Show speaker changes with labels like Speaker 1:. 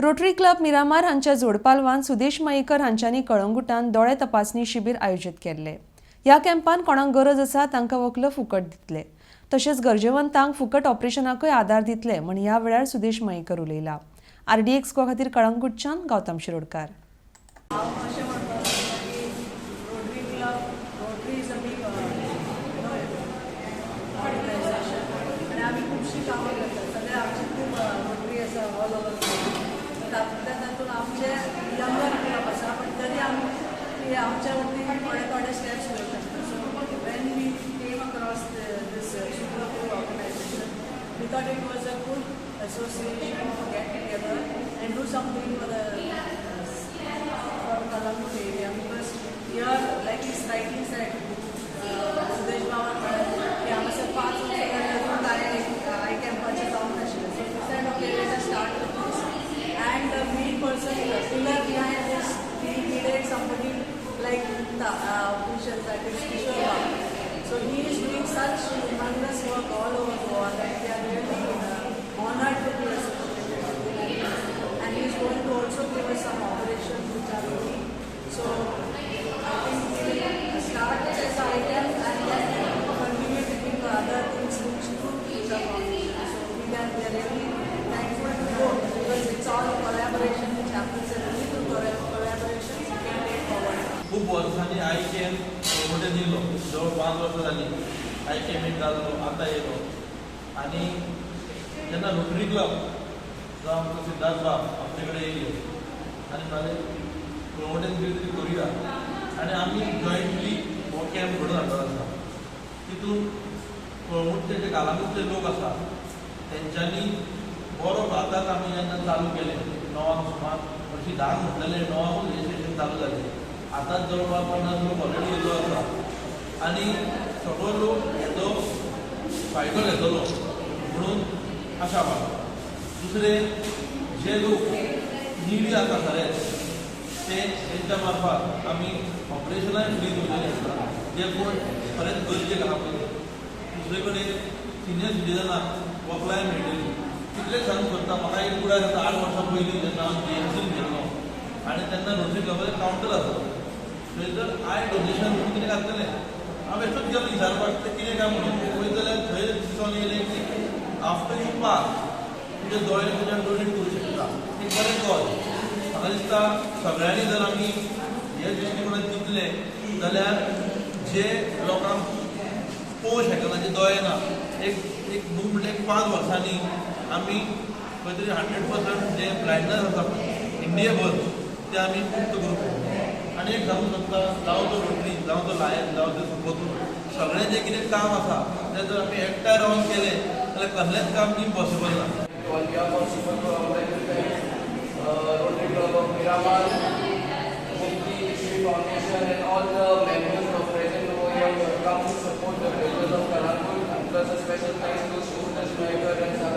Speaker 1: Rotary club Miramar हांच्या जोडपालवान सुदेश मयेकर हांच्यांनी कळंगुटान दोळे तपासणी शिबीर आयोजित केल्ले। ह्या कॅम्पान कोणाक गरज आसा तांकां वखलो फुकट दितले, तशेंच गरजेवंतांक फुकट ऑपरेशनाकूय आदार दितले म्हण ह्या वेळार सुदेश मयेकर उलयला। RDXGOA खातीर कळंगुटच्यान गौतम शिरोडकार।
Speaker 2: आमचे यंगर क्लब आसा पण तरी आमी आमच्या वतीन थोडे स्टेप्स घेवतात। So when we came across this super group organization, we thought it was a good association to get together and do something for Calangute area, because here, like he's rightly said, Sudesh की हांगासर 5 वर्सां I कॅम्पाचें जावंक नाशिल्लें. So we said, okay, let us start with this. And the main person, the pillar behind this, we needed somebody like the officials, that is Kishore. So he is doing such tremendous work all over Goa that we are really honored to be associated with him. And he is going to also give us some operations which are ready. So I think we will start as an item and then continue to give other things which are foundation. So we are really thankful to go, because it's all collaboration which happens, and only through collaborations we can take forward.
Speaker 3: खूप वर्षांनी IKM मोठे दिलो, जवळ 5 वर्ष झाली IKM जालो, आता येतो. आणि जेन्ना रोटरी क्लब जो आमचो सिद्धार्थ बाब आपल्याकडे येयले आनी म्हळें प्रमोशन कितें तरी करुया, आनी आमी जॉयंटली हो कॅम्प घडोवन हाडलो आसा. तितून प्रमोटचे जे कालांगूटचे लोक आसा तेंच्यांनी बरो आतांच आमी जेन्ना चालू केलें 9 सुमार, हरशीं 10 म्हणटलें 9 रजिस्ट्रेशन चालू जालें. आतांच जवळपास 50 लोक ऑलरेडी येयलो आसा आनी सगळो लोक हेचो फायदो घेतलो म्हणून आशा बाळगता. दुसरें, जे लोक निडी आसा खरेंच ते तेंच्या मार्फत आमी ऑपरेशनाय फ्री दवरलेलीं आसा, जे कोण खरेंच गरजेक आसा पळय. दुसरे कडेन सिनियर सिटीजनाक वखलाय मेळटली. तितलेंच सांगूंक सोदता, म्हाका एक पुराय जाता 8 वर्सां पयलीं जेन्ना हांव GMCन गेल्लो आनी तेन्ना रोटरी क्लबाचें कावंटर आसलो. थंयसर डोनेशन म्हणून कितें घातलेलें, हांव बेश्टोच गेलो विचारपाक तें कितें काय म्हणून. पळयत जाल्यार थंय दिसून येयलें की आफ्टर यू पास तुजे दोळे तुज्यान डोनेट करूं शकता. एक बरें कॉज. म्हाका दिसता सगळ्यांनी जर आमी हे दृश्टीकोनान चिंतलें जाल्यार जे लोकांक पळोवंक शकना, जे दोळे ना, एक 5 वर्सांनी आमी खंय तरी 100% जे ब्लायंडनस आसा इंडियाभर ते आमी मुक्त करूंक. आनी एक सांगूंक सोदता, जावं तो रोटरी, जावं तो लायन, जावं तो सुपोतून, सगळें जें कितें काम आसा तें जर आमी एकठांय रावन केलें जाल्यार कसलेंच काम इम्पॉसिबल ना.
Speaker 4: On behalf of Super Rotary Club of Miramar, Mufti Foundation, and all the members who are present over here who have come to support the villagers of Calangute, and plus a special thanks to Sudesh and